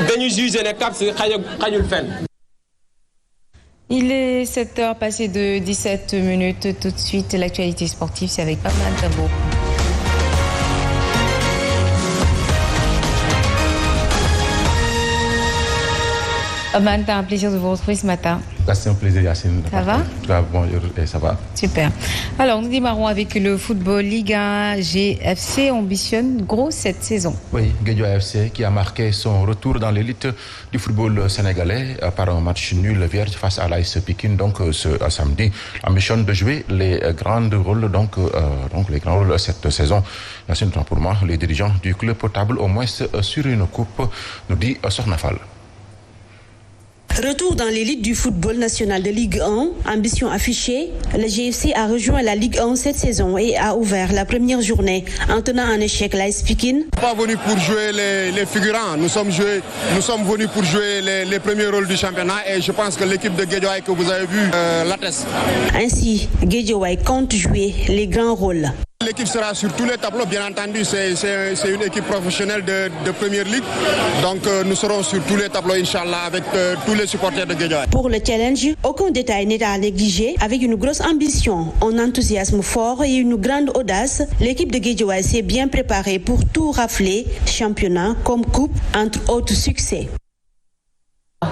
dañu jugé ne CAPS xajul fenn. Il est 7h passé de 17 minutes. Tout de suite, l'actualité sportive, c'est avec Paman Tabo. Paman, t'as un plaisir de vous retrouver ce matin. C'est un plaisir, Yacine. Ça va? Bonjour, et ça va. Super. Alors, nous démarrons avec le football Ligue 1. GFC ambitionne gros cette saison. Oui, Guédiawaye FC qui a marqué son retour dans l'élite du football sénégalais par un match nul vierge face à l'AS Pikine donc ce samedi. Ambitionne de jouer les grands rôles les grands rôles cette saison. Yacine, pour moi, les dirigeants du club potable au moins sur une coupe, nous dit Sokhna Fall. Retour dans l'élite du football national de Ligue 1, ambition affichée, le GFC a rejoint la Ligue 1 cette saison et a ouvert la première journée en tenant en échec l'AS Pikine. Nous ne sommes pas venus pour jouer les figurants, nous sommes venus pour jouer les premiers rôles du championnat et je pense que l'équipe de Guédiawaye que vous avez vue l'atteste. Ainsi, Guédiawaye compte jouer les grands rôles. L'équipe sera sur tous les tableaux, bien entendu, c'est une équipe professionnelle de Première Ligue. Donc nous serons sur tous les tableaux, Inch'Allah, avec tous les supporters de Guédiawaye. Pour le challenge, aucun détail n'est à négliger. Avec une grosse ambition, un enthousiasme fort et une grande audace, l'équipe de Guédiawaye s'est bien préparée pour tout rafler, championnat comme coupe, entre autres succès.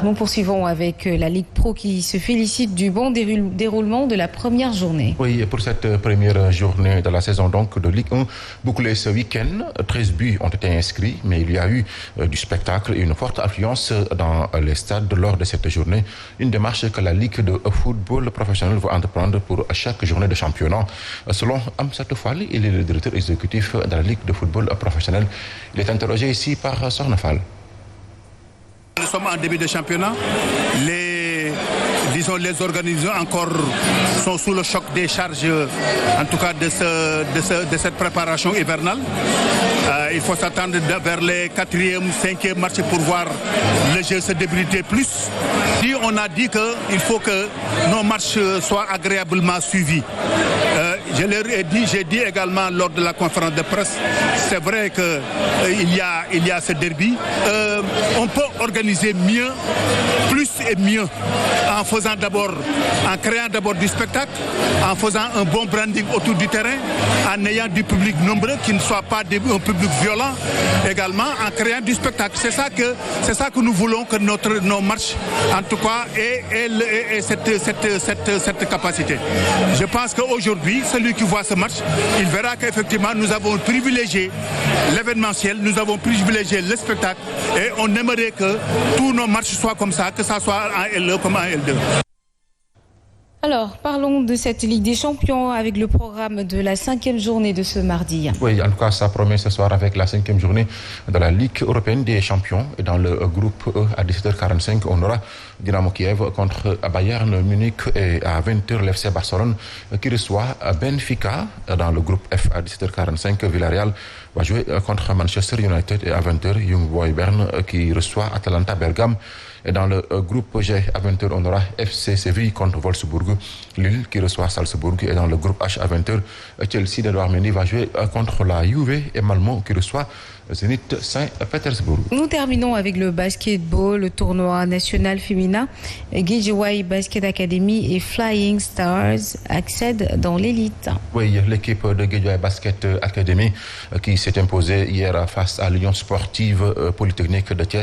Nous poursuivons avec la Ligue Pro qui se félicite du bon déroulement de la première journée. Oui, et pour cette première journée de la saison donc de Ligue 1, bouclée ce week-end, 13 buts ont été inscrits, mais il y a eu du spectacle et une forte affluence dans les stades lors de cette journée. Une démarche que la Ligue de football professionnel va entreprendre pour chaque journée de championnat. Selon Amsatou Fall, il est le directeur exécutif de la Ligue de football professionnel. Il est interrogé ici par Sokhna Fall. Nous sommes en début de championnat. Les organisateurs encore sont sous le choc des charges, en tout cas de cette préparation hivernale. Il faut s'attendre vers les 4e, 5e matchs pour voir le jeu se débiliter plus. Puis on a dit qu'il faut que nos matchs soient agréablement suivis. J'ai dit également lors de la conférence de presse, c'est vrai qu'il y a ce derby. On peut organiser mieux, plus et mieux, en créant d'abord du spectacle, en faisant un bon branding autour du terrain, en ayant du public nombreux qui ne soit pas un public violent, également en créant du spectacle. C'est ça que nous voulons que nos matchs, en tout cas, aient cette capacité. Je pense qu'aujourd'hui, celui qui voit ce match, il verra qu'effectivement nous avons privilégié l'événementiel, nous avons privilégié le spectacle et on aimerait que tous nos matchs soient comme ça, que ça soit en L1 comme en L2. Alors, parlons de cette Ligue des Champions avec le programme de la 5e journée de ce mardi. Oui, en tout cas, ça promet ce soir avec la 5e journée de la Ligue européenne des champions. Et dans le groupe E, à 17h45, on aura Dynamo Kiev contre Bayern Munich et à 20h, l'FC Barcelone qui reçoit Benfica. Dans le groupe F, à 17h45, Villarreal va jouer contre Manchester United et à 20h, Young Boys Bern qui reçoit Atalanta Bergame. Et dans le groupe G, à 20h, on aura FC Séville contre Wolfsburg, Lille qui reçoit Salzbourg. Et dans le groupe H, à 20h, Chelsea d'Edouard Mendy va jouer contre la Juve et Malmo qui reçoit Zenit Saint-Pétersbourg. Nous terminons avec le basketball, le tournoi national féminin. Guédiawaye Basket Academy et Flying Stars accèdent dans l'élite. Oui, l'équipe de Guédiawaye Basket Academy qui s'est imposée hier face à l'Union sportive polytechnique de Thiès